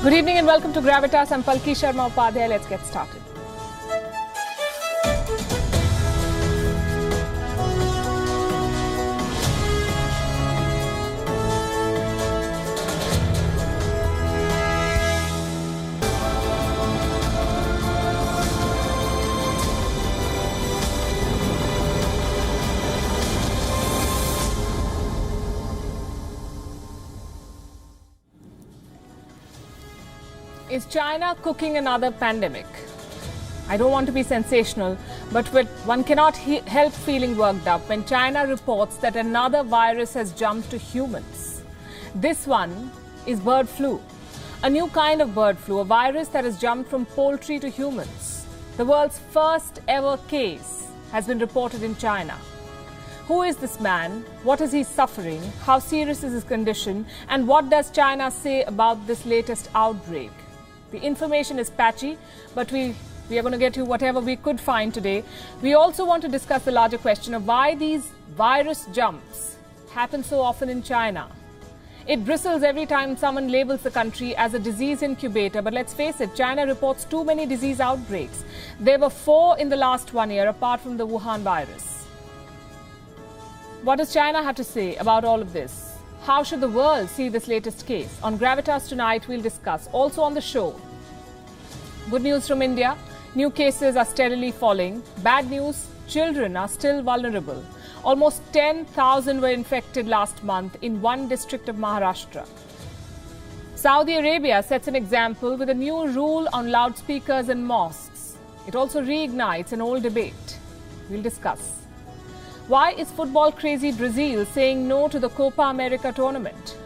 Good evening and welcome to Gravitas. I'm Palki Sharma Upadhyay. Let's get started. Is China cooking another pandemic? I don't want to be sensational, but one cannot help feeling worked up when China reports that another virus has jumped to humans. This one is bird flu, a new kind of bird flu, a virus that has jumped from poultry to humans. The world's first ever case has been reported in China. Who is this man? What is he suffering? How serious is his condition? And what does China say about this latest outbreak? The information is patchy, but we are going to get you whatever we could find today. We also want to discuss the larger question of why these virus jumps happen so often in China. It bristles every time someone labels the country as a disease incubator, but let's face it, China reports too many disease outbreaks. There were 4 in the last 1 year, apart from the Wuhan virus. What does China have to say about all of this? How should the world see this latest case? On Gravitas tonight, we'll discuss. Also on the show, good news from India. New cases are steadily falling. Bad news, children are still vulnerable. Almost 10,000 were infected last month in one district of Maharashtra. Saudi Arabia sets an example with a new rule on loudspeakers in mosques. It also reignites an old debate. We'll discuss. Why is football crazy Brazil saying no to the Copa America tournament?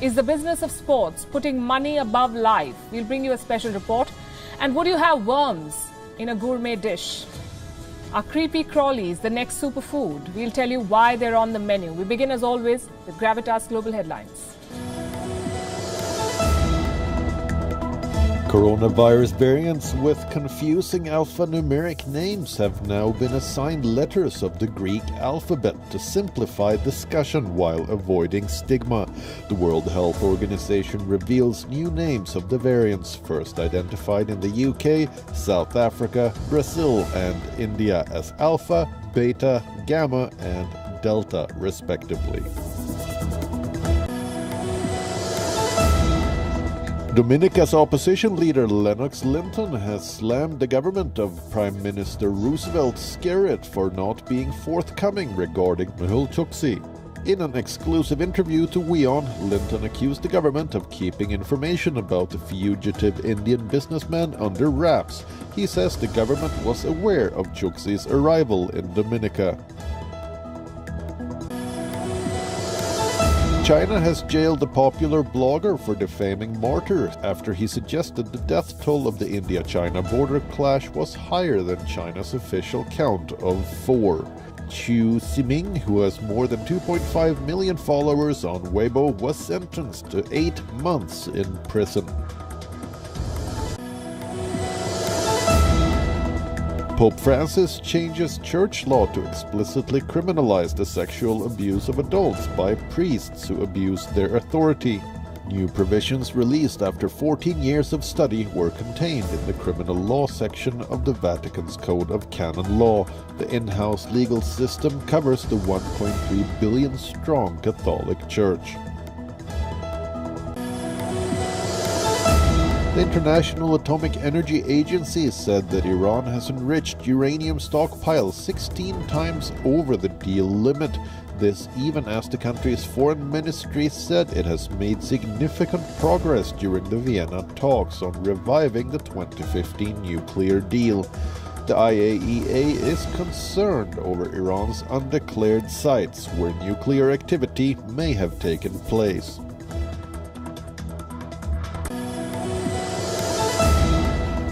Is the business of sports putting money above life? We'll bring you a special report. And would you have worms in a gourmet dish? Are creepy crawlies the next superfood? We'll tell you why they're on the menu. We begin as always with Gravitas Global Headlines. Coronavirus variants with confusing alphanumeric names have now been assigned letters of the Greek alphabet to simplify discussion while avoiding stigma. The World Health Organization reveals new names of the variants first identified in the UK, South Africa, Brazil and India as Alpha, Beta, Gamma and Delta respectively. Dominica's opposition leader Lennox Linton has slammed the government of Prime Minister Roosevelt Skerritt for not being forthcoming regarding Mehul Chokshi. In an exclusive interview to WION, Linton accused the government of keeping information about the fugitive Indian businessman under wraps. He says the government was aware of Chokshi's arrival in Dominica. China has jailed a popular blogger for defaming martyrs after he suggested the death toll of the India-China border clash was higher than China's official count of 4. Chu Ximing, who has more than 2.5 million followers on Weibo, was sentenced to 8 months in prison. Pope Francis changes church law to explicitly criminalize the sexual abuse of adults by priests who abuse their authority. New provisions released after 14 years of study were contained in the criminal law section of the Vatican's Code of Canon Law. The in-house legal system covers the 1.3 billion strong Catholic Church. The International Atomic Energy Agency said that Iran has enriched uranium stockpiles 16 times over the deal limit. This even as the country's foreign ministry said it has made significant progress during the Vienna talks on reviving the 2015 nuclear deal. The IAEA is concerned over Iran's undeclared sites where nuclear activity may have taken place.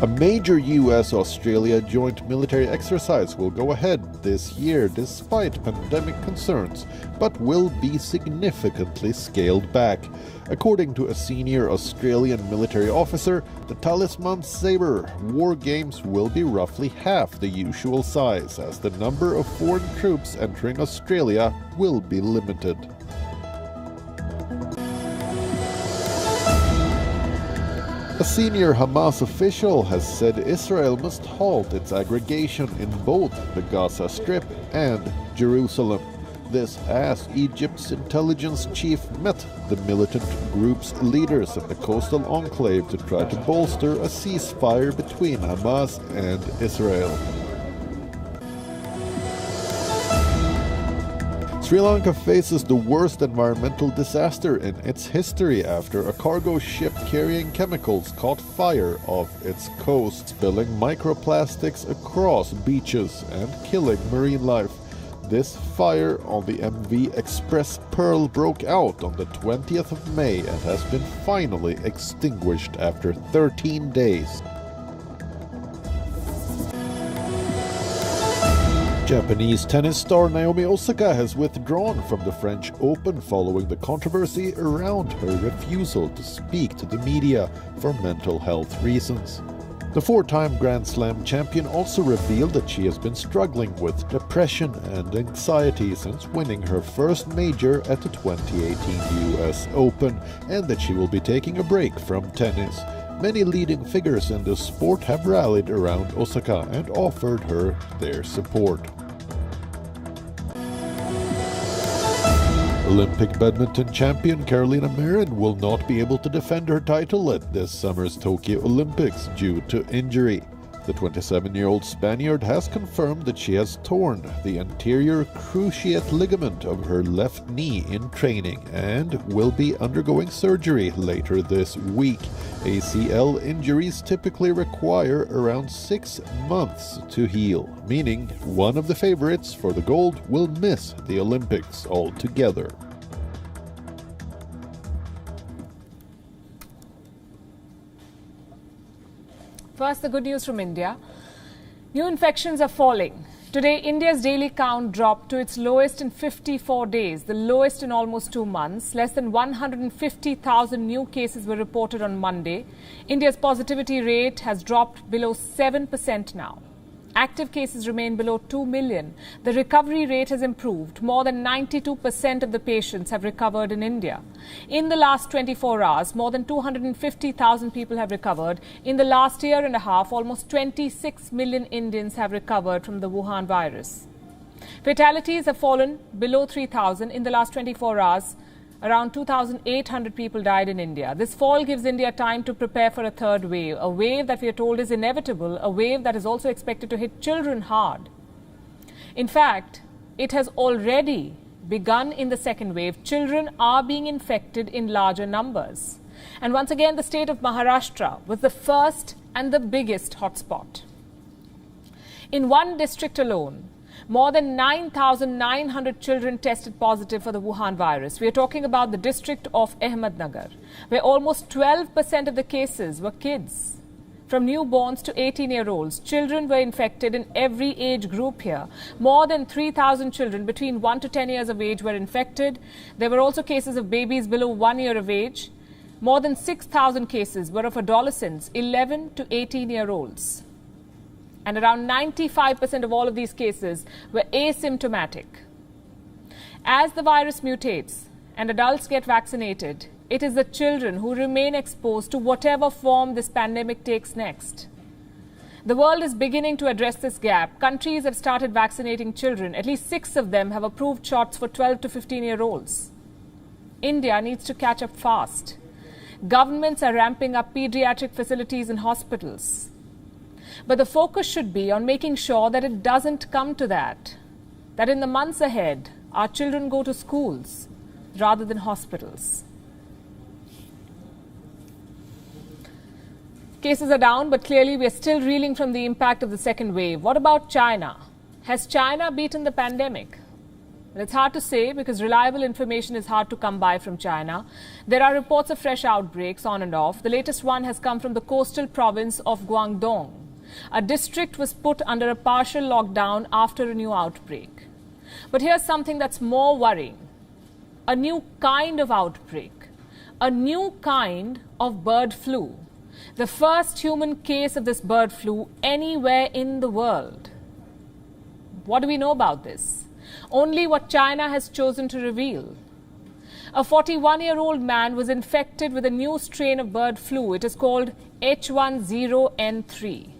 A major US-Australia joint military exercise will go ahead this year despite pandemic concerns, but will be significantly scaled back. According to a senior Australian military officer, the Talisman Sabre war games will be roughly half the usual size, as the number of foreign troops entering Australia will be limited. A senior Hamas official has said Israel must halt its aggregation in both the Gaza Strip and Jerusalem. This as Egypt's intelligence chief met the militant group's leaders at the coastal enclave to try to bolster a ceasefire between Hamas and Israel. Sri Lanka faces the worst environmental disaster in its history after a cargo ship carrying chemicals caught fire off its coast, spilling microplastics across beaches and killing marine life. This fire on the MV Express Pearl broke out on the 20th of May and has been finally extinguished after 13 days. Japanese tennis star Naomi Osaka has withdrawn from the French Open following the controversy around her refusal to speak to the media for mental health reasons. The four-time Grand Slam champion also revealed that she has been struggling with depression and anxiety since winning her first major at the 2018 US Open, and that she will be taking a break from tennis. Many leading figures in the sport have rallied around Osaka and offered her their support. Olympic badminton champion Carolina Marin will not be able to defend her title at this summer's Tokyo Olympics due to injury. The 27-year-old Spaniard has confirmed that she has torn the anterior cruciate ligament of her left knee in training and will be undergoing surgery later this week. ACL injuries typically require around 6 months to heal, meaning one of the favorites for the gold will miss the Olympics altogether. First, the good news from India. New infections are falling. Today, India's daily count dropped to its lowest in 54 days, the lowest in almost 2 months. Less than 150,000 new cases were reported on Monday. India's positivity rate has dropped below 7% now. Active cases remain below 2 million. The recovery rate has improved. More than 92% of the patients have recovered in India. In the last 24 hours, more than 250,000 people have recovered. In the last year and a half, almost 26 million Indians have recovered from the Wuhan virus. Fatalities have fallen below 3,000 in the last 24 hours. Around 2,800 people died in India. This fall gives India time to prepare for a third wave, a wave that we are told is inevitable, a wave that is also expected to hit children hard. In fact, it has already begun in the second wave. Children are being infected in larger numbers. And once again, the state of Maharashtra was the first and the biggest hotspot. In one district alone, more than 9,900 children tested positive for the Wuhan virus. We are talking about the district of Ahmednagar, where almost 12% of the cases were kids. From newborns to 18-year-olds, children were infected in every age group here. More than 3,000 children between 1 to 10 years of age were infected. There were also cases of babies below 1 year of age. More than 6,000 cases were of adolescents, 11 to 18-year-olds. And around 95% of all of these cases were asymptomatic. As the virus mutates and adults get vaccinated, it is the children who remain exposed to whatever form this pandemic takes next. The world is beginning to address this gap. Countries have started vaccinating children. At least 6 of them have approved shots for 12 to 15-year-olds. India needs to catch up fast. Governments are ramping up pediatric facilities and hospitals. But the focus should be on making sure that it doesn't come to that in the months ahead, our children go to schools rather than hospitals. Cases are down, but clearly we are still reeling from the impact of the second wave. What about China? Has China beaten the pandemic? Well, it's hard to say because reliable information is hard to come by from China. There are reports of fresh outbreaks on and off. The latest one has come from the coastal province of Guangdong. A district was put under a partial lockdown after a new outbreak. But here's something that's more worrying. A new kind of outbreak. A new kind of bird flu. The first human case of this bird flu anywhere in the world. What do we know about this? Only what China has chosen to reveal. A 41-year-old man was infected with a new strain of bird flu. It is called H10N3.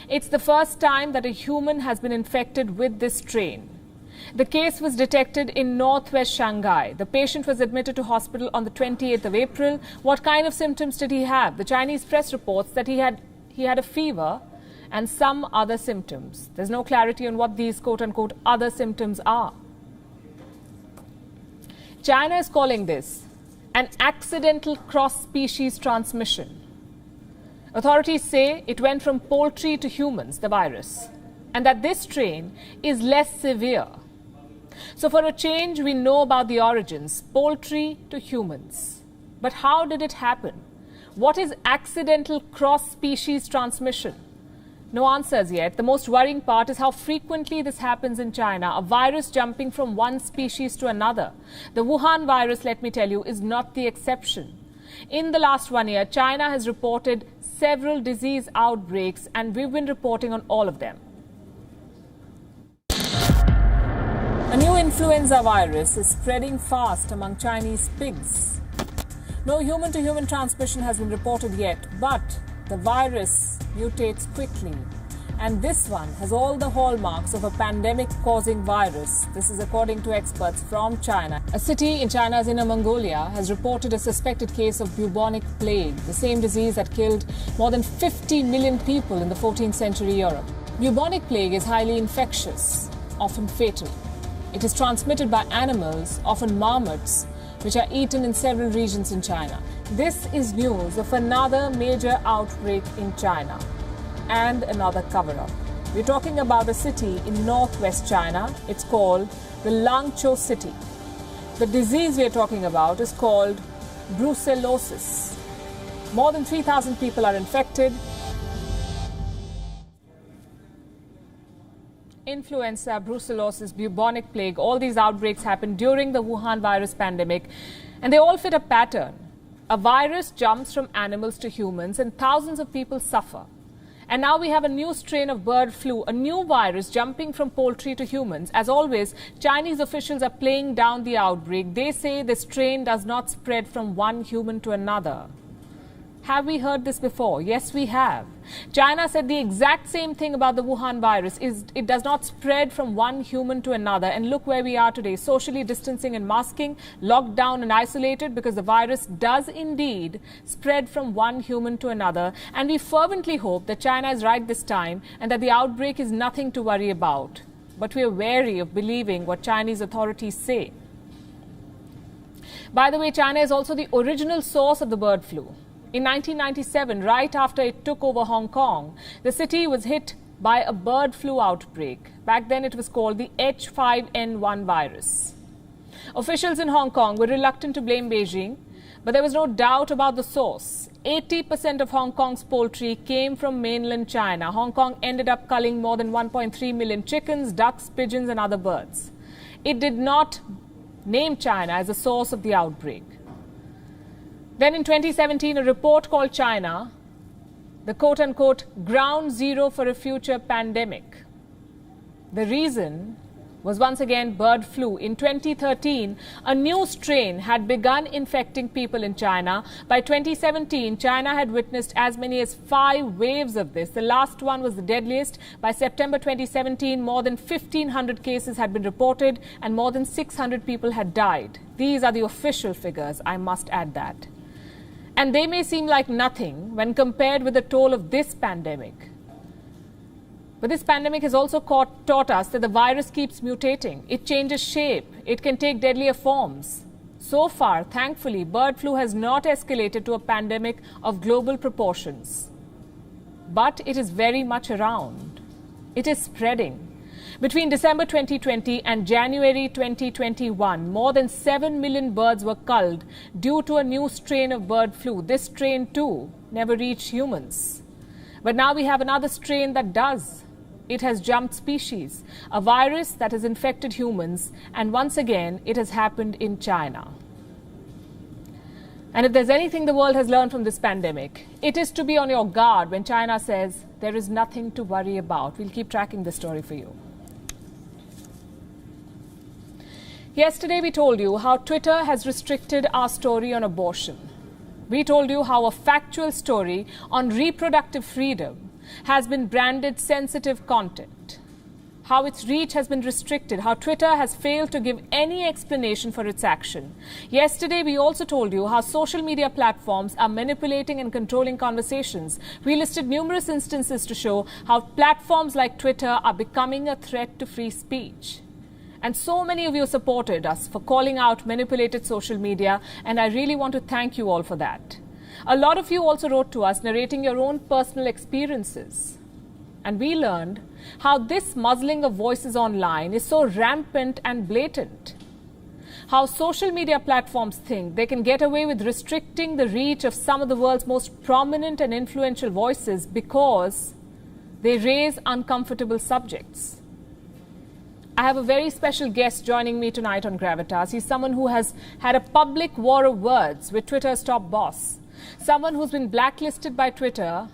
It's the first time that a human has been infected with this strain. The case was detected in northwest Shanghai. The patient was admitted to hospital on the 28th of April. What kind of symptoms did he have? The Chinese press reports that he had a fever and some other symptoms. There's no clarity on what these quote-unquote other symptoms are. China is calling this an accidental cross-species transmission. Authorities say it went from poultry to humans, the virus, and that this strain is less severe. So for a change, we know about the origins, poultry to humans. But how did it happen? What is accidental cross-species transmission? No answers yet. The most worrying part is how frequently this happens in China, a virus jumping from one species to another. The Wuhan virus, let me tell you, is not the exception. In the last 1 year, China has reported several disease outbreaks, and we've been reporting on all of them. A new influenza virus is spreading fast among Chinese pigs. No human-to-human transmission has been reported yet, but the virus mutates quickly. And this one has all the hallmarks of a pandemic-causing virus. This is according to experts from China. A city in China's Inner Mongolia has reported a suspected case of bubonic plague, the same disease that killed more than 50 million people in the 14th century Europe. Bubonic plague is highly infectious, often fatal. It is transmitted by animals, often marmots, which are eaten in several regions in China. This is news of another major outbreak in China and another cover-up. We're talking about a city in northwest China. It's called the Langzhou city. The disease we're talking about is called brucellosis. More than 3,000 people are infected. Influenza, brucellosis, bubonic plague, all these outbreaks happened during the Wuhan virus pandemic, and they all fit a pattern. A virus jumps from animals to humans and thousands of people suffer. And now we have a new strain of bird flu, a new virus jumping from poultry to humans. As always, Chinese officials are playing down the outbreak. They say the strain does not spread from one human to another. Have we heard this before? Yes, we have. China said the exact same thing about the Wuhan virus. It does not spread from one human to another. And look where we are today, socially distancing and masking, locked down and isolated, because the virus does indeed spread from one human to another. And we fervently hope that China is right this time and that the outbreak is nothing to worry about. But we are wary of believing what Chinese authorities say. By the way, China is also the original source of the bird flu. In 1997, right after it took over Hong Kong, the city was hit by a bird flu outbreak. Back then, it was called the H5N1 virus. Officials in Hong Kong were reluctant to blame Beijing, but there was no doubt about the source. 80% of Hong Kong's poultry came from mainland China. Hong Kong ended up culling more than 1.3 million chickens, ducks, pigeons, and other birds. It did not name China as the source of the outbreak. Then in 2017, a report called China the quote-unquote ground zero for a future pandemic. The reason was once again bird flu. In 2013, a new strain had begun infecting people in China. By 2017, China had witnessed as many as 5 waves of this. The last one was the deadliest. By September 2017, more than 1,500 cases had been reported and more than 600 people had died. These are the official figures, I must add that. And they may seem like nothing when compared with the toll of this pandemic. But this pandemic has also taught us that the virus keeps mutating. It changes shape. It can take deadlier forms. So far, thankfully, bird flu has not escalated to a pandemic of global proportions. But it is very much around. It is spreading. Between December 2020 and January 2021, more than 7 million birds were culled due to a new strain of bird flu. This strain, too, never reached humans. But now we have another strain that does. It has jumped species, a virus that has infected humans, and once again, it has happened in China. And if there's anything the world has learned from this pandemic, it is to be on your guard when China says there is nothing to worry about. We'll keep tracking this story for you. Yesterday, we told you how Twitter has restricted our story on abortion. We told you how a factual story on reproductive freedom has been branded sensitive content, how its reach has been restricted, how Twitter has failed to give any explanation for its action. Yesterday, we also told you how social media platforms are manipulating and controlling conversations. We listed numerous instances to show how platforms like Twitter are becoming a threat to free speech. And so many of you supported us for calling out manipulated social media, and I really want to thank you all for that. A lot of you also wrote to us narrating your own personal experiences. And we learned how this muzzling of voices online is so rampant and blatant. How social media platforms think they can get away with restricting the reach of some of the world's most prominent and influential voices because they raise uncomfortable subjects. I have a very special guest joining me tonight on Gravitas. He's someone who has had a public war of words with Twitter's top boss. Someone who's been blacklisted by Twitter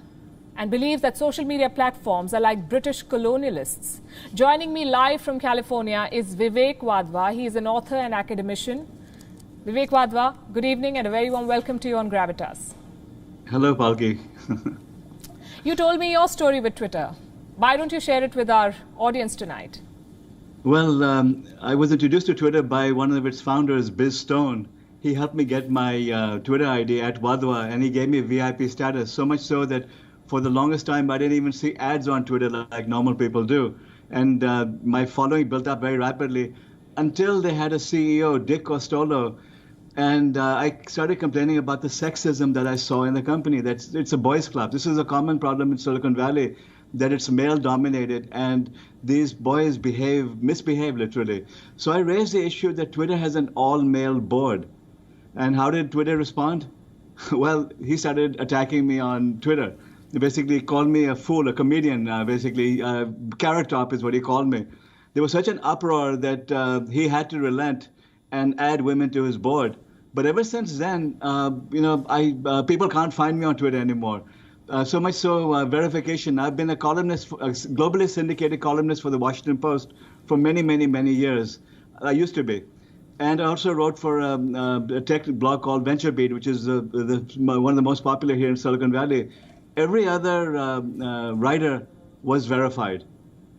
and believes that social media platforms are like British colonialists. Joining me live from California is Vivek Wadhwa. He is an author and academician. Vivek Wadhwa, good evening and a very warm welcome to you on Gravitas. Hello, Palki. You told me your story with Twitter. Why don't you share it with our audience tonight? Well, I was introduced to Twitter by one of its founders, Biz Stone. He helped me get my Twitter ID at Wadhwa, and he gave me VIP status, so much so that for the longest time, I didn't even see ads on Twitter like normal people do. And my following built up very rapidly until they had a CEO, Dick Costolo. And I started complaining about the sexism that I saw in the company. It's a boys' club. This is a common problem in Silicon Valley, that it's male-dominated, and these boys misbehave literally. So I raised the issue that Twitter has an all-male board. And how did Twitter respond? Well, he started attacking me on Twitter. He basically called me a fool, a comedian, Carrot Top is what he called me. There was such an uproar that he had to relent and add women to his board. But ever since then, people can't find me on Twitter anymore. So much so, verification. I've been a columnist, a globally syndicated columnist for the Washington Post for many, many, many years. I used to be. And I also wrote for a tech blog called VentureBeat, which is one of the most popular here in Silicon Valley. Every other writer was verified.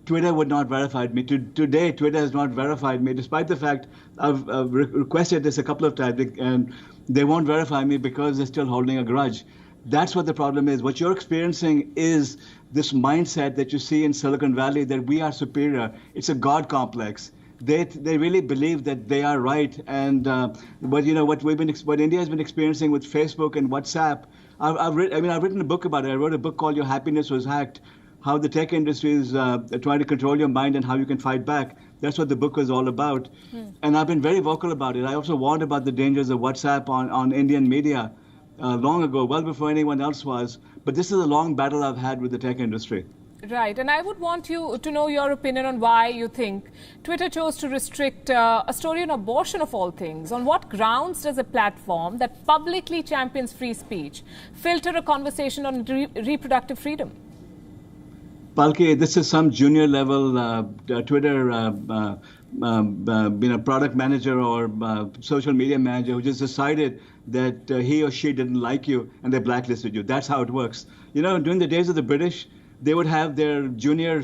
Twitter would not verify me. Today, Twitter has not verified me, despite the fact I've requested this a couple of times, and they won't verify me because they're still holding a grudge. That's what the problem is. What you're experiencing is this mindset that you see in Silicon Valley that we are superior. It's a God complex. They really believe that they are right. And what India has been experiencing with Facebook and WhatsApp. I've written a book about it. I wrote a book called Your Happiness Was Hacked, how the tech industry is trying to control your mind and how you can fight back. That's what the book was all about. And I've been very vocal about it. I also warned about the dangers of WhatsApp on Indian media long ago, well before anyone else was. But this is a long battle I've had with the tech industry. Right, and I would want you to know your opinion on why you think Twitter chose to restrict a story on abortion of all things. On what grounds does a platform that publicly champions free speech filter a conversation on reproductive freedom? Palki, this is some junior level Twitter product manager or social media manager who just decided that he or she didn't like you and they blacklisted you. That's how it works. During the days of the British, they would have their junior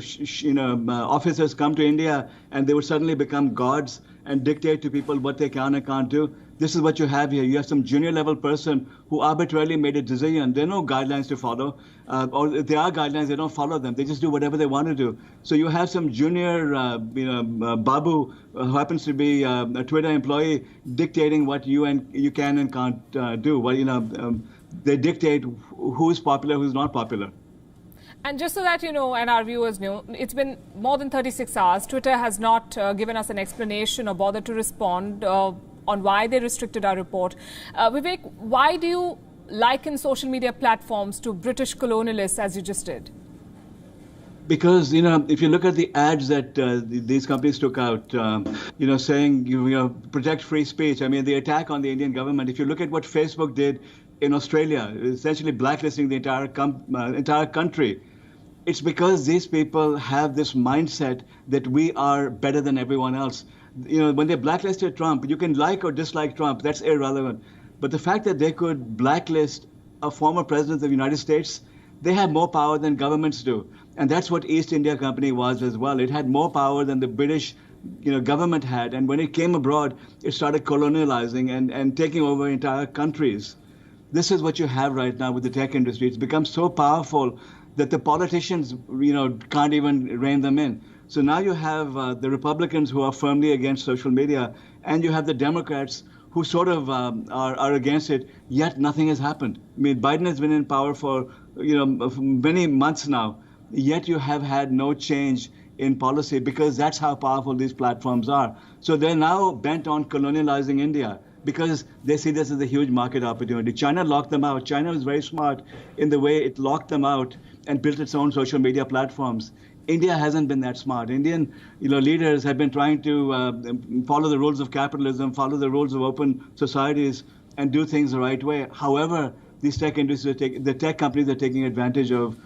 officers come to India and they would suddenly become gods and dictate to people what they can and can't do. This is what you have here. You have some junior level person who arbitrarily made a decision. There are no guidelines to follow. Or if there are guidelines, they don't follow them. They just do whatever they want to do. So you have some junior babu who happens to be a Twitter employee dictating what you can and can't do. Well, they dictate who's popular, who's not popular. And just so that you know, and our viewers know, it's been more than 36 hours. Twitter has not given us an explanation or bothered to respond on why they restricted our report. Vivek, why do you liken social media platforms to British colonialists, as you just did? Because, if you look at the ads that these companies took out, saying, protect free speech. I mean, the attack on the Indian government, if you look at what Facebook did in Australia, essentially blacklisting the entire country, it's because these people have this mindset that we are better than everyone else. When they blacklisted Trump, you can like or dislike Trump, that's irrelevant. But the fact that they could blacklist a former president of the United States, they have more power than governments do. And that's what East India Company was as well. It had more power than the British government had. And when it came abroad, it started colonializing and taking over entire countries. This is what you have right now with the tech industry. It's become so powerful that the politicians, can't even rein them in. So now you have the Republicans who are firmly against social media, and you have the Democrats who sort of are against it, yet nothing has happened. I mean, Biden has been in power for many months now, yet you have had no change in policy because that's how powerful these platforms are. So they're now bent on colonializing India because they see this as a huge market opportunity. China locked them out. China was very smart in the way it locked them out and built its own social media platforms. India hasn't been that smart. Indian leaders have been trying to follow the rules of capitalism, follow the rules of open societies, and do things the right way. However, these tech industries, the tech companies are taking advantage of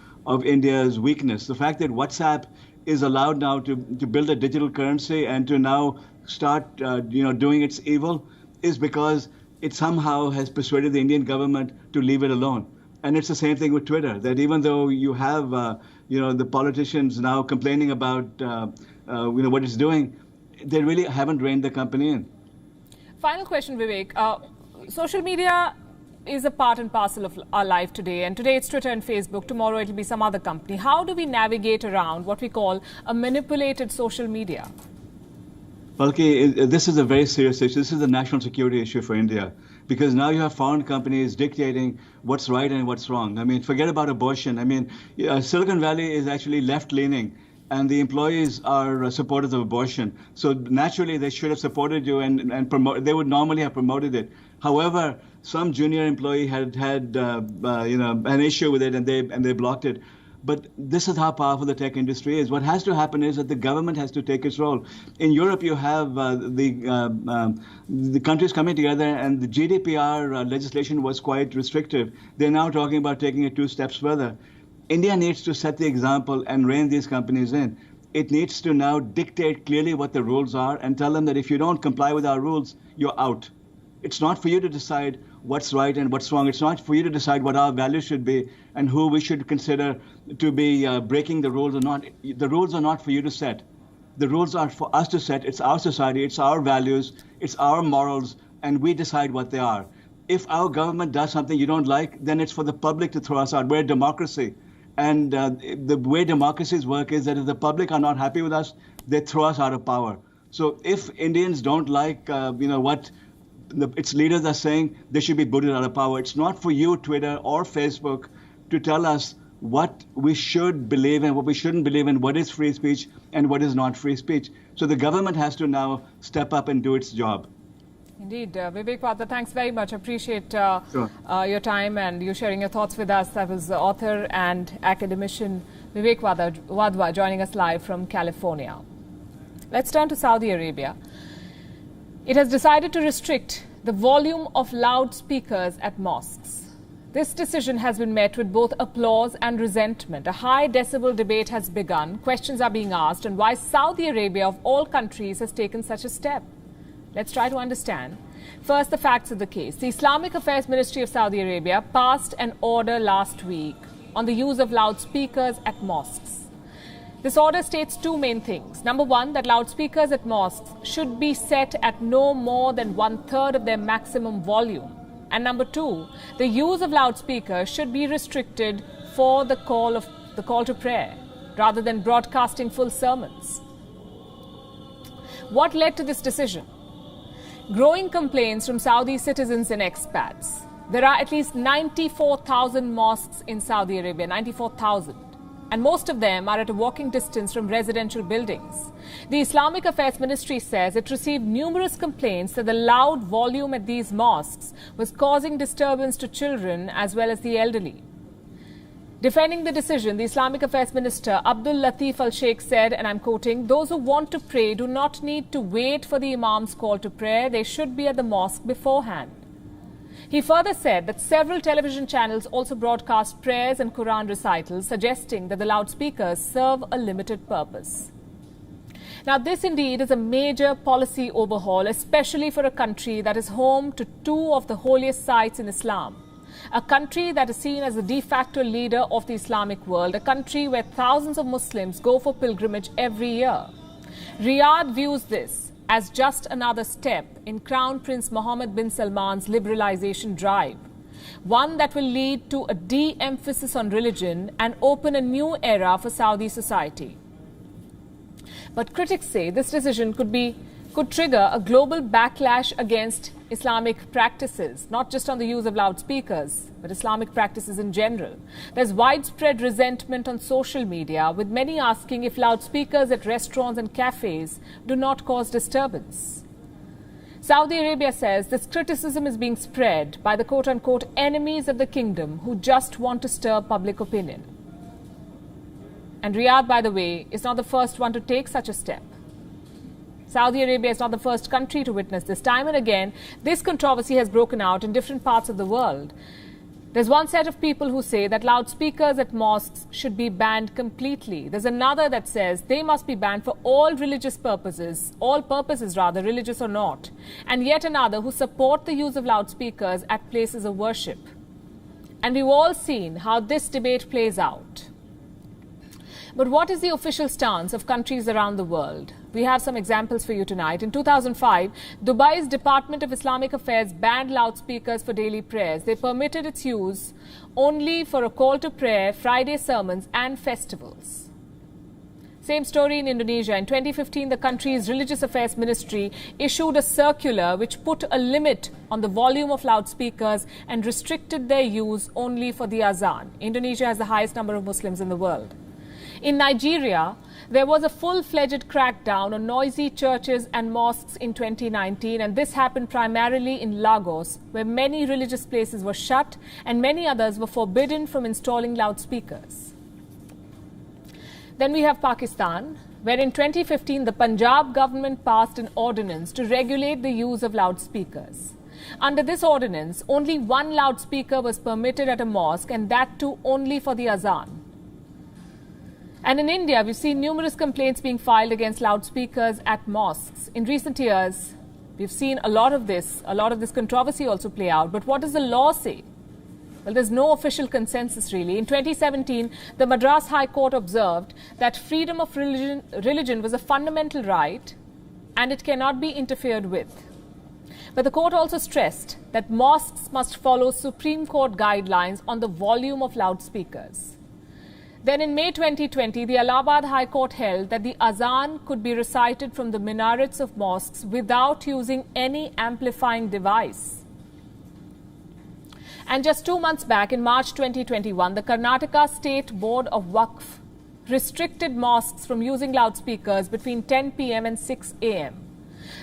India's weakness. The fact that WhatsApp is allowed now to build a digital currency and to now start doing its evil is because it somehow has persuaded the Indian government to leave it alone. And it's the same thing with Twitter, that even though you have the politicians now complaining about what it's doing, they really haven't reined the company in. Final question, Vivek. Social media is a part and parcel of our life today, and today it's Twitter and Facebook. Tomorrow it'll be some other company. How do we navigate around what we call a manipulated social media? Palki, this is a very serious issue. This is a national security issue for India, because now you have foreign companies dictating what's right and what's wrong. I mean, forget about abortion. I mean, Silicon Valley is actually left-leaning, and the employees are supporters of abortion. So naturally, they should have supported you and promote. They would normally have promoted it. However, some junior employee had an issue with it, and they blocked it. But this is how powerful the tech industry is. What has to happen is that the government has to take its role. In Europe, you have the countries coming together, and the GDPR legislation was quite restrictive. They're now talking about taking it 2 steps further. India needs to set the example and rein these companies in. It needs to now dictate clearly what the rules are and tell them that if you don't comply with our rules, you're out. It's not for you to decide what's right and what's wrong. It's not for you to decide what our values should be and who we should consider to be breaking the rules or not. The rules are not for you to set. The rules are for us to set. It's our society, it's our values, it's our morals, and we decide what they are. If our government does something you don't like, then it's for the public to throw us out. We're a democracy. And the way democracies work is that if the public are not happy with us, they throw us out of power. So if Indians don't like, what its leaders are saying, they should be booted out of power. It's not for you, Twitter or Facebook, to tell us what we should believe in, what we shouldn't believe in, what is free speech and what is not free speech. So the government has to now step up and do its job. Indeed. Vivek Wadhwa, thanks very much. Appreciate your time and you sharing your thoughts with us. That was author and academician Vivek Wadhwa joining us live from California. Let's turn to Saudi Arabia. It has decided to restrict the volume of loudspeakers at mosques. This decision has been met with both applause and resentment. A high decibel debate has begun. Questions are being asked on why Saudi Arabia, of all countries, has taken such a step. Let's try to understand. First, the facts of the case. The Islamic Affairs Ministry of Saudi Arabia passed an order last week on the use of loudspeakers at mosques. This order states 2 main things. Number 1, that loudspeakers at mosques should be set at no more than 1/3 of their maximum volume. And number 2, the use of loudspeakers should be restricted for the call to prayer, rather than broadcasting full sermons. What led to this decision? Growing complaints from Saudi citizens and expats. There are at least 94,000 mosques in Saudi Arabia, 94,000. And most of them are at a walking distance from residential buildings. The Islamic Affairs Ministry says it received numerous complaints that the loud volume at these mosques was causing disturbance to children as well as the elderly. Defending the decision, the Islamic Affairs Minister Abdul Latif Al-Sheikh said, and I'm quoting, "Those who want to pray do not need to wait for the Imam's call to prayer. They should be at the mosque beforehand." He further said that several television channels also broadcast prayers and Quran recitals, suggesting that the loudspeakers serve a limited purpose. Now, this indeed is a major policy overhaul, especially for a country that is home to two of the holiest sites in Islam. A country that is seen as the de facto leader of the Islamic world, a country where thousands of Muslims go for pilgrimage every year. Riyadh views this as just another step in Crown Prince Mohammed bin Salman's liberalization drive, one that will lead to a de-emphasis on religion and open a new era for Saudi society. But critics say this decision could trigger a global backlash against Islamic practices, not just on the use of loudspeakers, but Islamic practices in general. There's widespread resentment on social media, with many asking if loudspeakers at restaurants and cafes do not cause disturbance. Saudi Arabia says this criticism is being spread by the quote-unquote enemies of the kingdom who just want to stir public opinion. And Riyadh, by the way, is not the first one to take such a step. Saudi Arabia is not the first country to witness this. Time and again, this controversy has broken out in different parts of the world. There's one set of people who say that loudspeakers at mosques should be banned completely. There's another that says they must be banned for all religious purposes, religious or not. And yet another who support the use of loudspeakers at places of worship. And we've all seen how this debate plays out. But what is the official stance of countries around the world? We have some examples for you tonight. In 2005, Dubai's Department of Islamic Affairs banned loudspeakers for daily prayers. They permitted its use only for a call to prayer, Friday sermons and festivals. Same story in Indonesia. In 2015, the country's Religious Affairs Ministry issued a circular which put a limit on the volume of loudspeakers and restricted their use only for the azan. Indonesia has the highest number of Muslims in the world. In Nigeria, there was a full-fledged crackdown on noisy churches and mosques in 2019, and this happened primarily in Lagos, where many religious places were shut and many others were forbidden from installing loudspeakers. Then we have Pakistan, where in 2015 the Punjab government passed an ordinance to regulate the use of loudspeakers. Under this ordinance, only one loudspeaker was permitted at a mosque, and that too only for the azan. And in India, we've seen numerous complaints being filed against loudspeakers at mosques. In recent years, we've seen a lot of this controversy also play out. But what does the law say? Well, there's no official consensus, really. In 2017, the Madras High Court observed that freedom of religion was a fundamental right and it cannot be interfered with. But the court also stressed that mosques must follow Supreme Court guidelines on the volume of loudspeakers. Then in May 2020, the Allahabad High Court held that the azan could be recited from the minarets of mosques without using any amplifying device. And just 2 months back, in March 2021, the Karnataka State Board of Waqf restricted mosques from using loudspeakers between 10 p.m. and 6 a.m.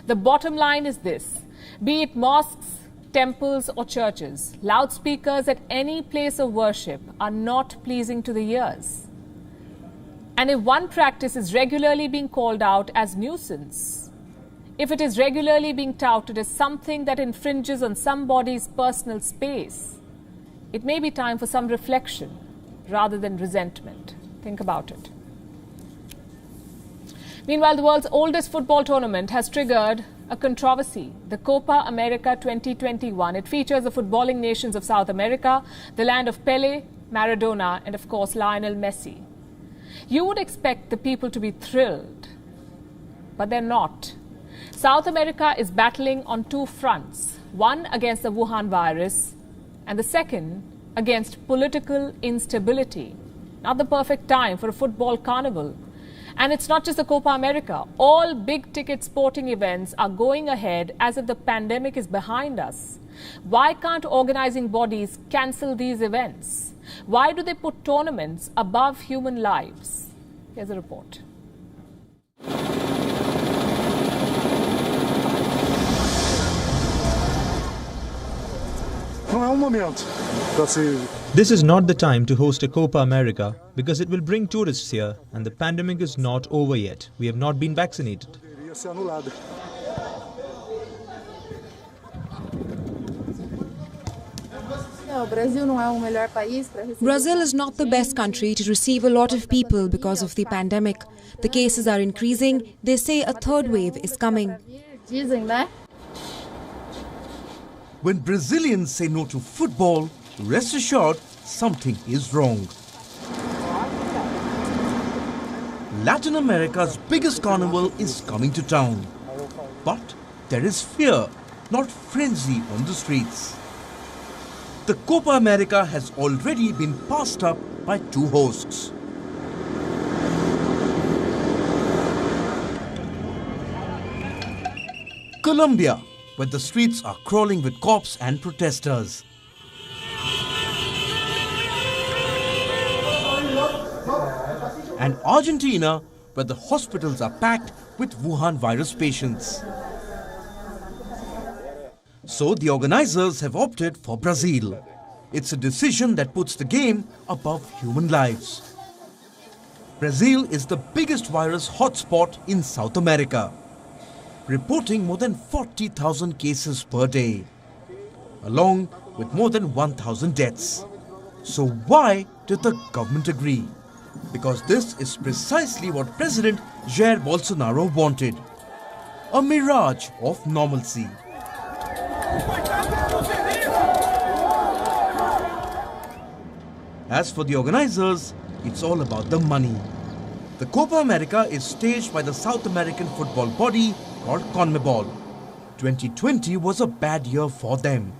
The bottom line is this: be it mosques, temples or churches, loudspeakers at any place of worship are not pleasing to the ears. And if one practice is regularly being called out as nuisance, if it is regularly being touted as something that infringes on somebody's personal space, it may be time for some reflection rather than resentment. Think about it. Meanwhile, the world's oldest football tournament has triggered a controversy, the Copa America 2021. It features the footballing nations of South America, the land of Pele, Maradona, and of course Lionel Messi. You would expect the people to be thrilled, but they're not. South America is battling on two fronts, one against the Wuhan virus and the second against political instability. Not the perfect time for a football carnival. And it's not just the Copa America. All big-ticket sporting events are going ahead as if the pandemic is behind us. Why can't organizing bodies cancel these events? Why do they put tournaments above human lives? Here's a report. This is not the time to host a Copa America because it will bring tourists here and the pandemic is not over yet. We have not been vaccinated. Brazil is not the best country to receive a lot of people because of the pandemic. The cases are increasing. They say a third wave is coming. When Brazilians say no to football, rest assured something is wrong. Latin America's biggest carnival is coming to town. But there is fear, not frenzy on the streets. The Copa America has already been passed up by two hosts. Colombia, where the streets are crawling with cops and protesters. And Argentina, where the hospitals are packed with Wuhan virus patients. So the organizers have opted for Brazil. It's a decision that puts the game above human lives. Brazil is the biggest virus hotspot in South America, reporting more than 40,000 cases per day, along with more than 1,000 deaths. So why did the government agree? Because this is precisely what President Jair Bolsonaro wanted. A mirage of normalcy. As for the organizers, it's all about the money. The Copa America is staged by the South American football body called CONMEBOL. 2020 was a bad year for them.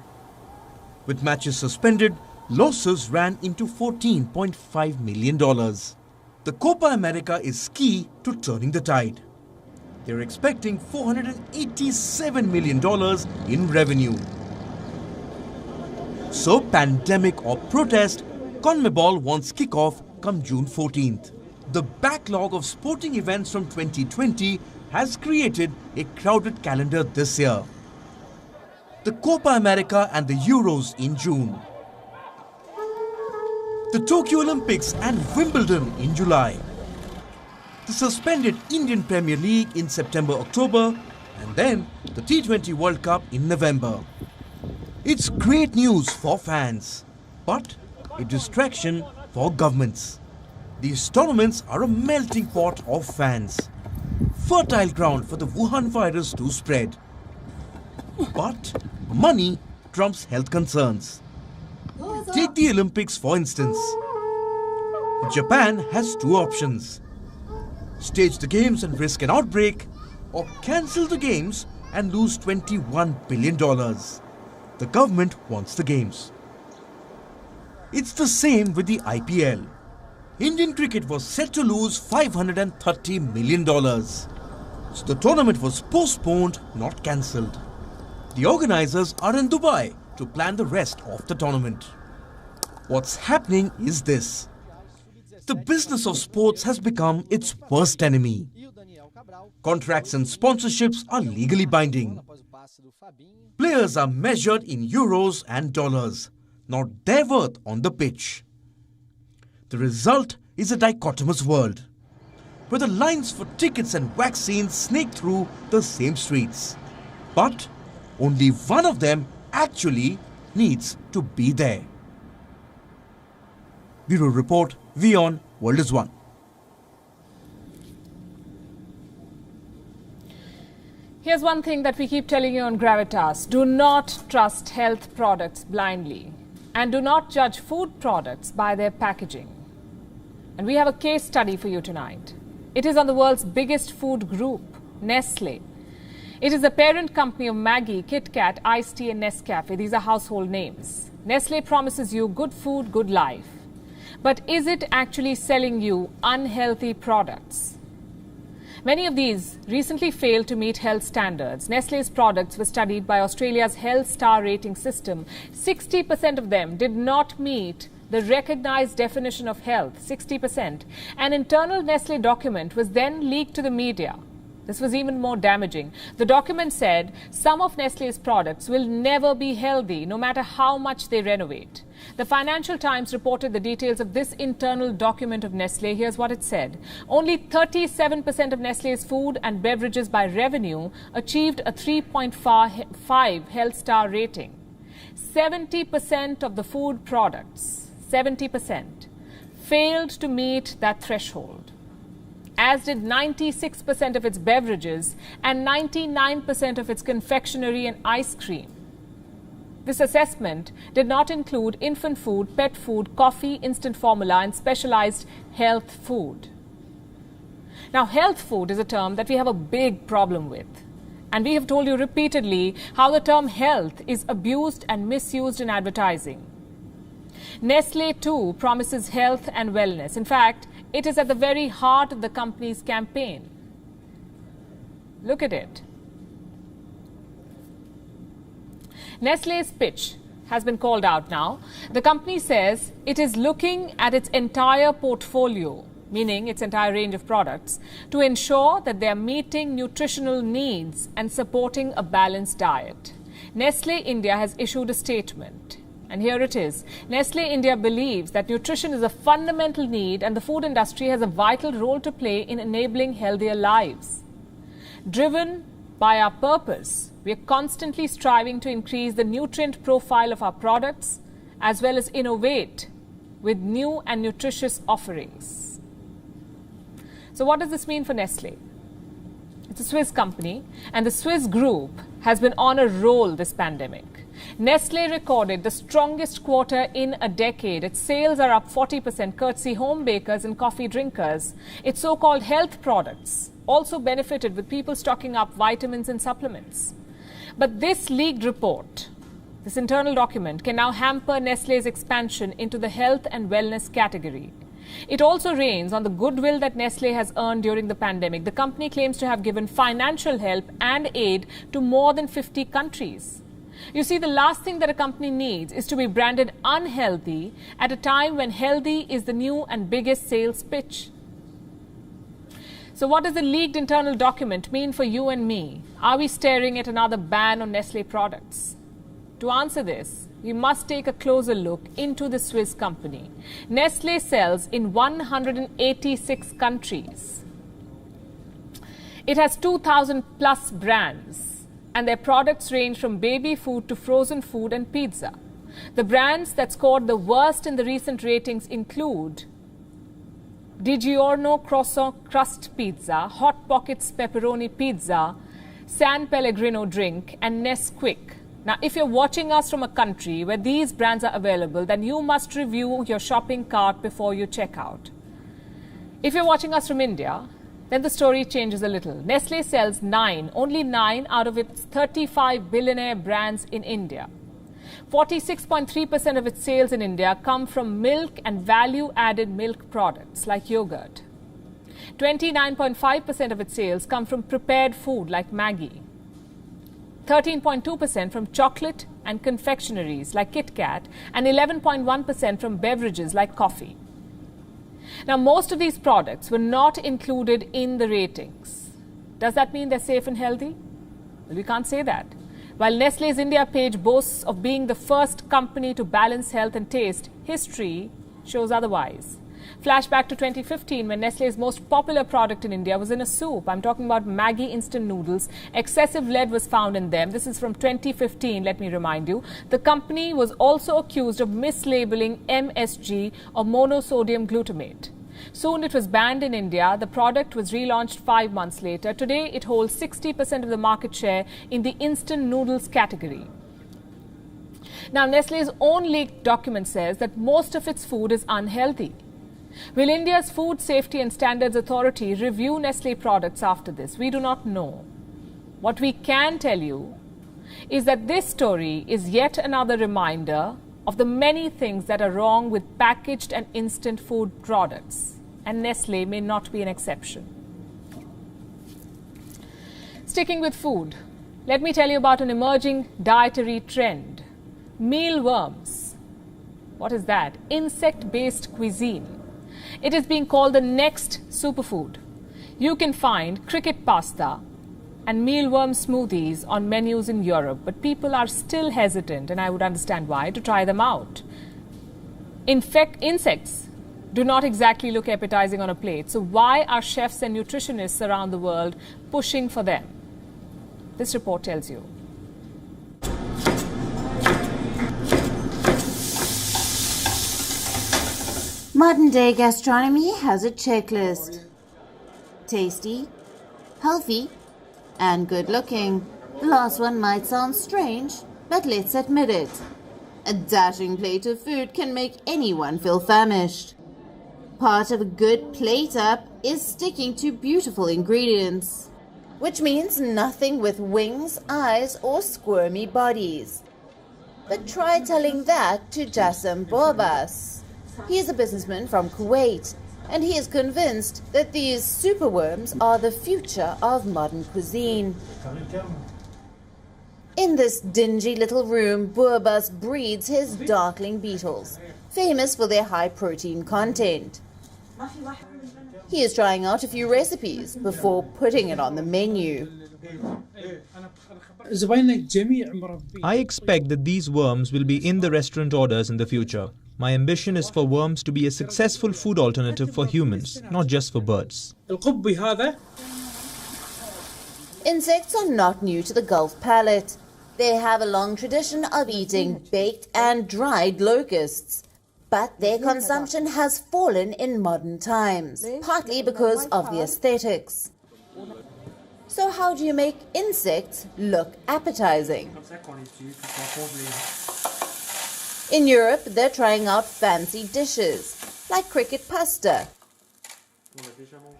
With matches suspended, losses ran into $14.5 million. The Copa America is key to turning the tide. They're expecting $487 million in revenue. So, pandemic or protest, CONMEBOL wants kickoff come June 14th. The backlog of sporting events from 2020 has created a crowded calendar this year. The Copa America and the Euros in June. The Tokyo Olympics and Wimbledon in July. The suspended Indian Premier League in September-October, and then the T20 World Cup in November. It's great news for fans, but a distraction for governments. These tournaments are a melting pot of fans, fertile ground for the Wuhan virus to spread. But money trumps health concerns. Take the Olympics for instance. Japan has two options: stage the games and risk an outbreak, or cancel the games and lose $21 billion. The government wants the games. It's the same with the IPL. Indian cricket was set to lose $530 million. So the tournament was postponed, not cancelled. The organizers are in Dubai to plan the rest of the tournament. What's happening is this. The business of sports has become its worst enemy. Contracts and sponsorships are legally binding. Players are measured in euros and dollars, not their worth on the pitch. The result is a dichotomous world, where the lines for tickets and vaccines snake through the same streets. But only one of them actually needs to be there. Bureau Report, WION, World is One. Here's one thing that we keep telling you on Gravitas. Do not trust health products blindly. And do not judge food products by their packaging. And we have a case study for you tonight. It is on the world's biggest food group, Nestle. It is the parent company of Maggi, Kit Kat, Ice-T and Nescafe. These are household names. Nestle promises you good food, good life. But is it actually selling you unhealthy products? Many of these recently failed to meet health standards. Nestle's products were studied by Australia's Health Star rating system. 60% of them did not meet the recognized definition of health, 60%. An internal Nestle document was then leaked to the media. This was even more damaging. The document said some of Nestle's products will never be healthy, no matter how much they renovate. The Financial Times reported the details of this internal document of Nestle. Here's what it said. Only 37% of Nestle's food and beverages by revenue achieved a 3.5 health star rating. 70% of the food products, 70%, failed to meet that threshold, as did 96% of its beverages and 99% of its confectionery and ice cream. This assessment did not include infant food, pet food, coffee, instant formula, and specialized health food. Now, health food is a term that we have a big problem with. And we have told you repeatedly how the term health is abused and misused in advertising. Nestle, too, promises health and wellness. In fact, it is at the very heart of the company's campaign. Look at it. Nestle's pitch has been called out now. The company says it is looking at its entire portfolio, meaning its entire range of products, to ensure that they are meeting nutritional needs and supporting a balanced diet. Nestle India has issued a statement. And here it is. Nestle India believes that nutrition is a fundamental need and the food industry has a vital role to play in enabling healthier lives. Driven by our purpose, we are constantly striving to increase the nutrient profile of our products as well as innovate with new and nutritious offerings. So what does this mean for Nestle? It's a Swiss company and the Swiss group has been on a roll this pandemic. Nestle recorded the strongest quarter in a decade. Its sales are up 40%, courtesy home bakers and coffee drinkers. Its so-called health products also benefited with people stocking up vitamins and supplements. But this leaked report, this internal document, can now hamper Nestle's expansion into the health and wellness category. It also rains on the goodwill that Nestle has earned during the pandemic. The company claims to have given financial help and aid to more than 50 countries. You see, the last thing that a company needs is to be branded unhealthy at a time when healthy is the new and biggest sales pitch. So what does the leaked internal document mean for you and me? Are we staring at another ban on Nestle products? To answer this, we must take a closer look into the Swiss company. Nestle sells in 186 countries. It has 2,000 plus brands, and their products range from baby food to frozen food and pizza. The brands that scored the worst in the recent ratings include DiGiorno Croissant Crust Pizza, Hot Pockets Pepperoni Pizza, San Pellegrino Drink, and Nesquik. Now, if you're watching us from a country where these brands are available, then you must review your shopping cart before you check out. If you're watching us from India, then the story changes a little. Nestle sells only 9 out of its 35 billionaire brands in India. 46.3% of its sales in India come from milk and value-added milk products like yogurt. 29.5% of its sales come from prepared food like Maggi. 13.2% from chocolate and confectioneries like Kit Kat, and 11.1% from beverages like coffee. Now, most of these products were not included in the ratings. Does that mean they're safe and healthy? Well, we can't say that. While Nestle's India page boasts of being the first company to balance health and taste, history shows otherwise. Flashback to 2015 when Nestle's most popular product in India was in a soup. I'm talking about Maggi instant noodles. Excessive lead was found in them. This is from 2015, let me remind you. The company was also accused of mislabeling MSG or monosodium glutamate. Soon it was banned in India. The product was relaunched 5 months later. Today it holds 60% of the market share in the instant noodles category. Now, Nestle's own leaked document says that most of its food is unhealthy. Will India's Food Safety and Standards Authority review Nestle products after this? We do not know. What we can tell you is that this story is yet another reminder of the many things that are wrong with packaged and instant food products, and Nestle may not be an exception. Sticking with food, let me tell you about an emerging dietary trend. Mealworms. What is that? Insect-based cuisine. It is being called the next superfood. You can find cricket pasta and mealworm smoothies on menus in Europe, but people are still hesitant, and I would understand why, to try them out. Insects do not exactly look appetizing on a plate, so why are chefs and nutritionists around the world pushing for them? This report tells you. Modern-day gastronomy has a checklist. Tasty, healthy, and good-looking. The last one might sound strange, but let's admit it. A dashing plate of food can make anyone feel famished. Part of a good plate-up is sticking to beautiful ingredients, which means nothing with wings, eyes, or squirmy bodies. But try telling that to Jassem Bourbas. He is a businessman from Kuwait, and he is convinced that these superworms are the future of modern cuisine. In this dingy little room, Bourbas breeds his darkling beetles, famous for their high protein content. He is trying out a few recipes before putting it on the menu. I expect that these worms will be in the restaurant orders in the future. My ambition is for worms to be a successful food alternative for humans, not just for birds. Insects are not new to the Gulf palate. They have a long tradition of eating baked and dried locusts. But their consumption has fallen in modern times, partly because of the aesthetics. So how do you make insects look appetizing? In Europe, they're trying out fancy dishes, like cricket pasta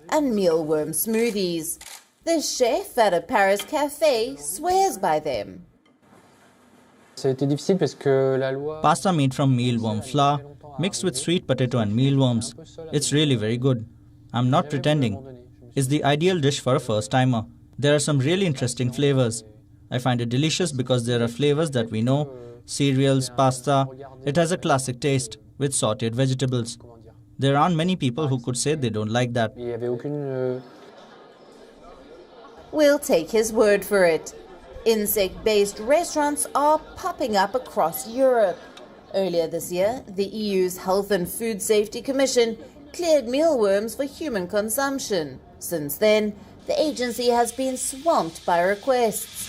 and mealworm smoothies. The chef at a Paris cafe swears by them. Pasta made from mealworm flour, mixed with sweet potato and mealworms. It's really very good. I'm not pretending. It's the ideal dish for a first-timer. There are some really interesting flavors. I find it delicious because there are flavors that we know. Cereals, pasta. It has a classic taste with sautéed vegetables. There aren't many people who could say they don't like that. We'll take his word for it. Insect-based restaurants are popping up across Europe. Earlier this year, the EU's Health and Food Safety Commission cleared mealworms for human consumption. Since then, the agency has been swamped by requests,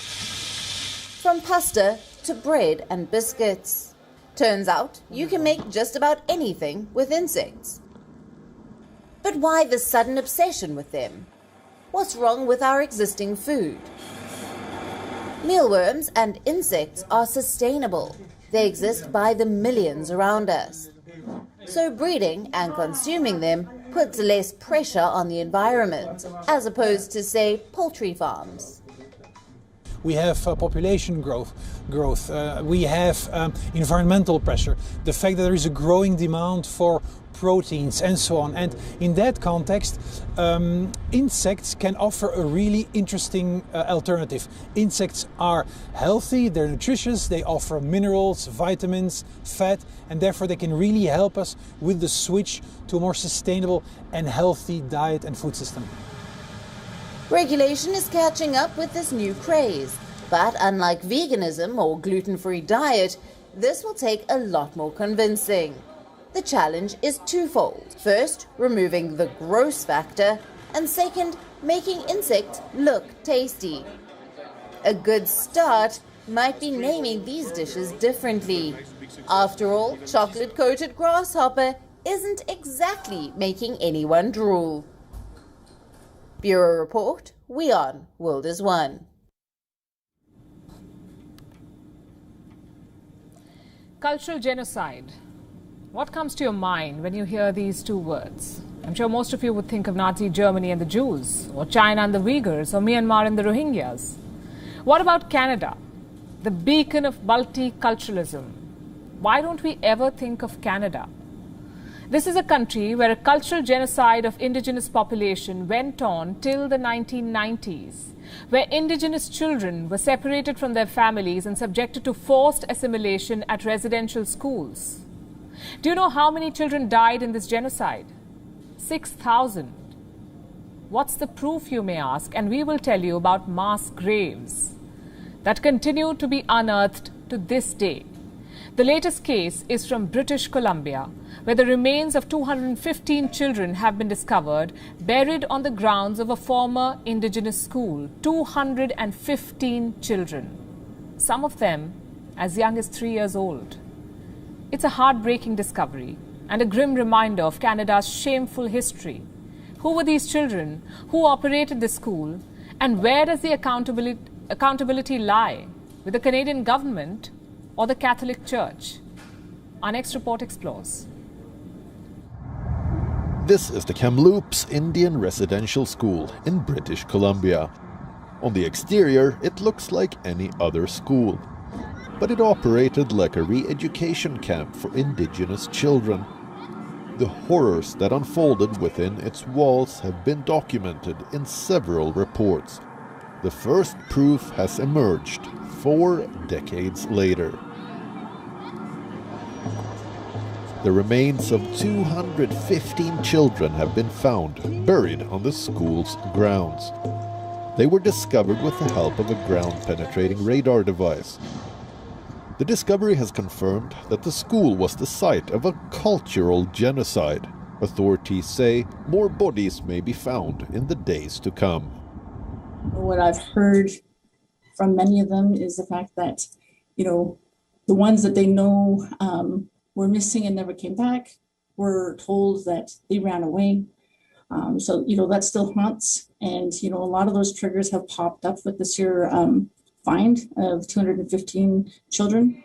from pasta to bread and biscuits. Turns out, you can make just about anything with insects. But why the sudden obsession with them? What's wrong with our existing food? Mealworms and insects are sustainable. They exist by the millions around us. So breeding and consuming them puts less pressure on the environment, as opposed to, say, poultry farms. We have population growth. We have environmental pressure. The fact that there is a growing demand for proteins and so on. And in that context, insects can offer a really interesting alternative. Insects are healthy, they're nutritious, they offer minerals, vitamins, fat, and therefore they can really help us with the switch to a more sustainable and healthy diet and food system. Regulation is catching up with this new craze, but unlike veganism or gluten-free diet, this will take a lot more convincing. The challenge is twofold. First, removing the gross factor, and second, making insects look tasty. A good start might be naming these dishes differently. After all, chocolate-coated grasshopper isn't exactly making anyone drool. Bureau Report, WION, World is One. Cultural genocide. What comes to your mind when you hear these two words? I'm sure most of you would think of Nazi Germany and the Jews, or China and the Uyghurs, or Myanmar and the Rohingyas. What about Canada, the beacon of multiculturalism? Why don't we ever think of Canada? This is a country where a cultural genocide of indigenous population went on till the 1990s, where indigenous children were separated from their families and subjected to forced assimilation at residential schools. Do you know how many children died in this genocide? 6,000. What's the proof, you may ask? And we will tell you about mass graves that continue to be unearthed to this day. The latest case is from British Columbia, where the remains of 215 children have been discovered buried on the grounds of a former indigenous school. 215 children, some of them as young as 3 years old. It's a heartbreaking discovery, and a grim reminder of Canada's shameful history. Who were these children? Who operated the school? And where does the accountability lie? With the Canadian government or the Catholic Church? Our next report explores. This is the Kamloops Indian Residential School in British Columbia. On the exterior, it looks like any other school. But it operated like a re-education camp for Indigenous children. The horrors that unfolded within its walls have been documented in several reports. The first proof has emerged 4 decades later. The remains of 215 children have been found buried on the school's grounds. They were discovered with the help of a ground-penetrating radar device. The discovery has confirmed that the school was the site of a cultural genocide. Authorities say more bodies may be found in the days to come. What I've heard from many of them is the fact that, the ones that they know were missing and never came back were told that they ran away. So that still haunts. And, a lot of those triggers have popped up with this year find of 215 children.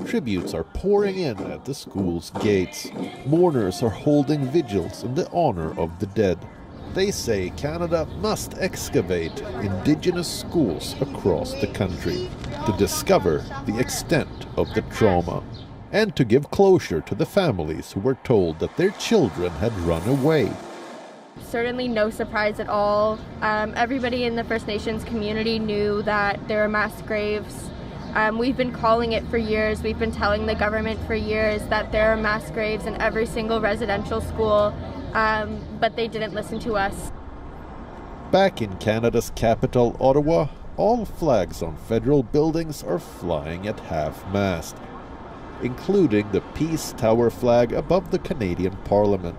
Tributes are pouring in at the school's gates. Mourners are holding vigils in the honor of the dead. They say Canada must excavate Indigenous schools across the country to discover the extent of the trauma and to give closure to the families who were told that their children had run away. Certainly no surprise at all. Everybody in the First Nations community knew that there were mass graves. We've been calling it for years. We've been telling the government for years that there are mass graves in every single residential school, but they didn't listen to us. Back in Canada's capital, Ottawa, all flags on federal buildings are flying at half-mast, including the Peace Tower flag above the Canadian Parliament.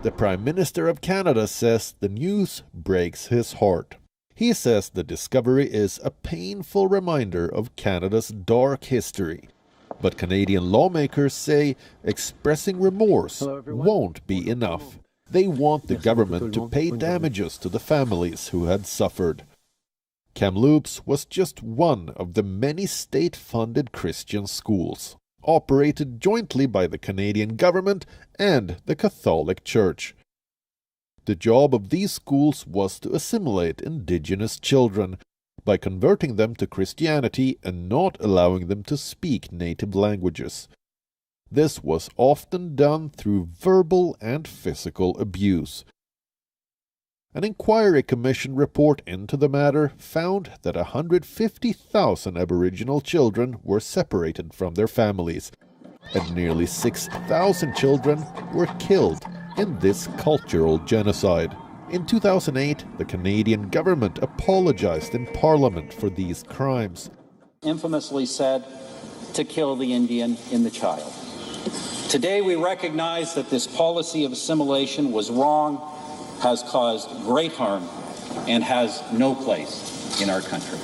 The Prime Minister of Canada says the news breaks his heart. He says the discovery is a painful reminder of Canada's dark history. But Canadian lawmakers say expressing remorse won't be enough. They want the government to pay damages to the families who had suffered. Kamloops was just one of the many state-funded Christian schools, operated jointly by the Canadian government and the Catholic Church. The job of these schools was to assimilate Indigenous children by converting them to Christianity and not allowing them to speak native languages. This was often done through verbal and physical abuse. An inquiry commission report into the matter found that 150,000 Aboriginal children were separated from their families, and nearly 6,000 children were killed in this cultural genocide. In 2008, the Canadian government apologized in Parliament for these crimes. Infamously said to kill the Indian in the child. Today we recognize that this policy of assimilation was wrong, has caused great harm, and has no place in our country.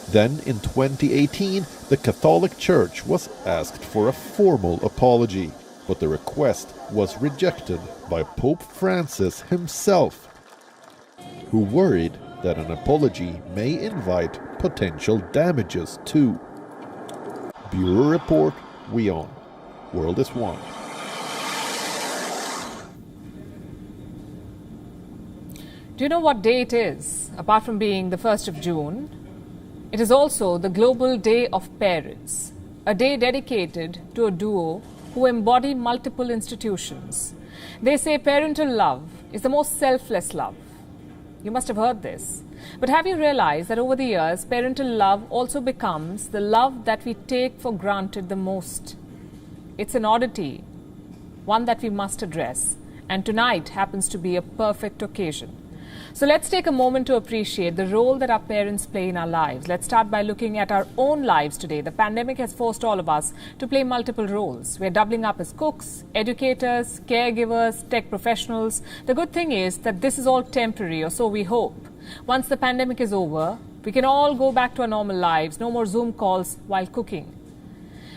Then, in 2018, the Catholic Church was asked for a formal apology, but the request was rejected by Pope Francis himself, who worried that an apology may invite potential damages too. Bureau Report, WION. World is One. Do you know what day it is? Apart from being the 1st of June, it is also the Global Day of Parents, a day dedicated to a duo who embody multiple institutions. They say parental love is the most selfless love. You must have heard this. But have you realized that over the years, parental love also becomes the love that we take for granted the most? It's an oddity, one that we must address, and tonight happens to be a perfect occasion. So let's take a moment to appreciate the role that our parents play in our lives. Let's start by looking at our own lives today. The pandemic has forced all of us to play multiple roles. We're doubling up as cooks, educators, caregivers, tech professionals. The good thing is that this is all temporary, or so we hope. Once the pandemic is over, we can all go back to our normal lives. No more Zoom calls while cooking.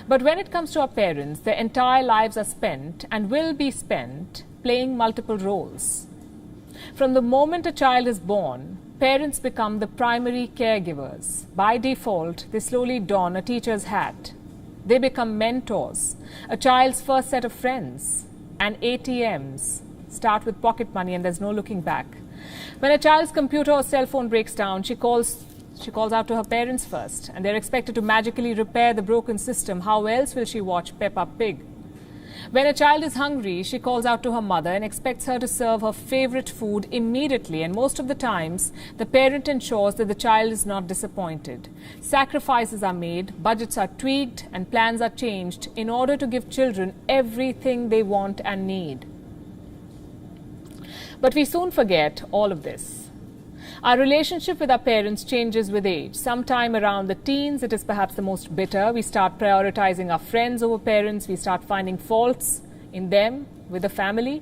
But when it comes to our parents, their entire lives are spent and will be spent playing multiple roles. From the moment a child is born, parents become the primary caregivers. By default, they slowly don a teacher's hat. They become mentors, a child's first set of friends, and ATMs start with pocket money and there's no looking back. When a child's computer or cell phone breaks down, she calls out to her parents first, and they're expected to magically repair the broken system. How else will she watch Peppa Pig? When a child is hungry, she calls out to her mother and expects her to serve her favorite food immediately, and most of the times, the parent ensures that the child is not disappointed. Sacrifices are made, budgets are tweaked, and plans are changed in order to give children everything they want and need. But we soon forget all of this. Our relationship with our parents changes with age. Sometime around the teens, it is perhaps the most bitter. We start prioritizing our friends over parents. We start finding faults in them, with the family.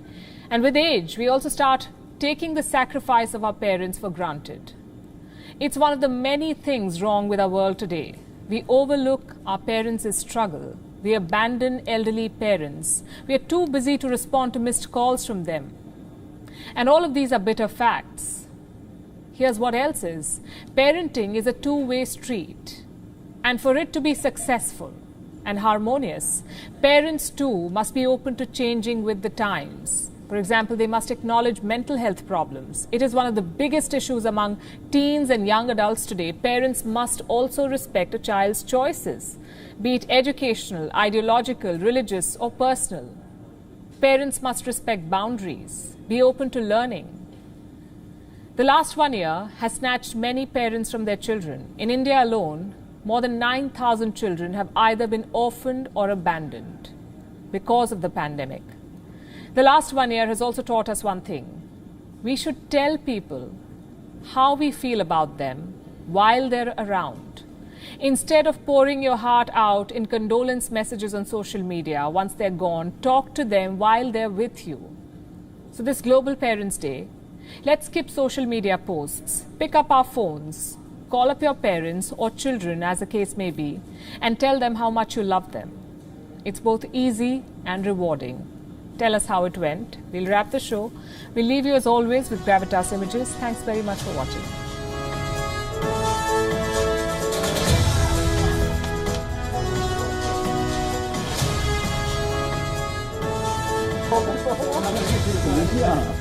And with age, we also start taking the sacrifice of our parents for granted. It's one of the many things wrong with our world today. We overlook our parents' struggle. We abandon elderly parents. We are too busy to respond to missed calls from them. And all of these are bitter facts. Here's what else is. Parenting is a two-way street. And for it to be successful and harmonious, parents too must be open to changing with the times. For example, they must acknowledge mental health problems. It is one of the biggest issues among teens and young adults today. Parents must also respect a child's choices, be it educational, ideological, religious, or personal. Parents must respect boundaries, be open to learning. The last 1 year has snatched many parents from their children. In India alone, more than 9,000 children have either been orphaned or abandoned because of the pandemic. The last 1 year has also taught us one thing. We should tell people how we feel about them while they're around. Instead of pouring your heart out in condolence messages on social media once they're gone, talk to them while they're with you. So this Global Parents' Day, let's skip social media posts, pick up our phones, call up your parents or children as the case may be, and tell them how much you love them. It's both easy and rewarding. Tell us how it went. We'll wrap the show. We'll leave you as always with Gravitas Images. Thanks very much for watching. Yeah.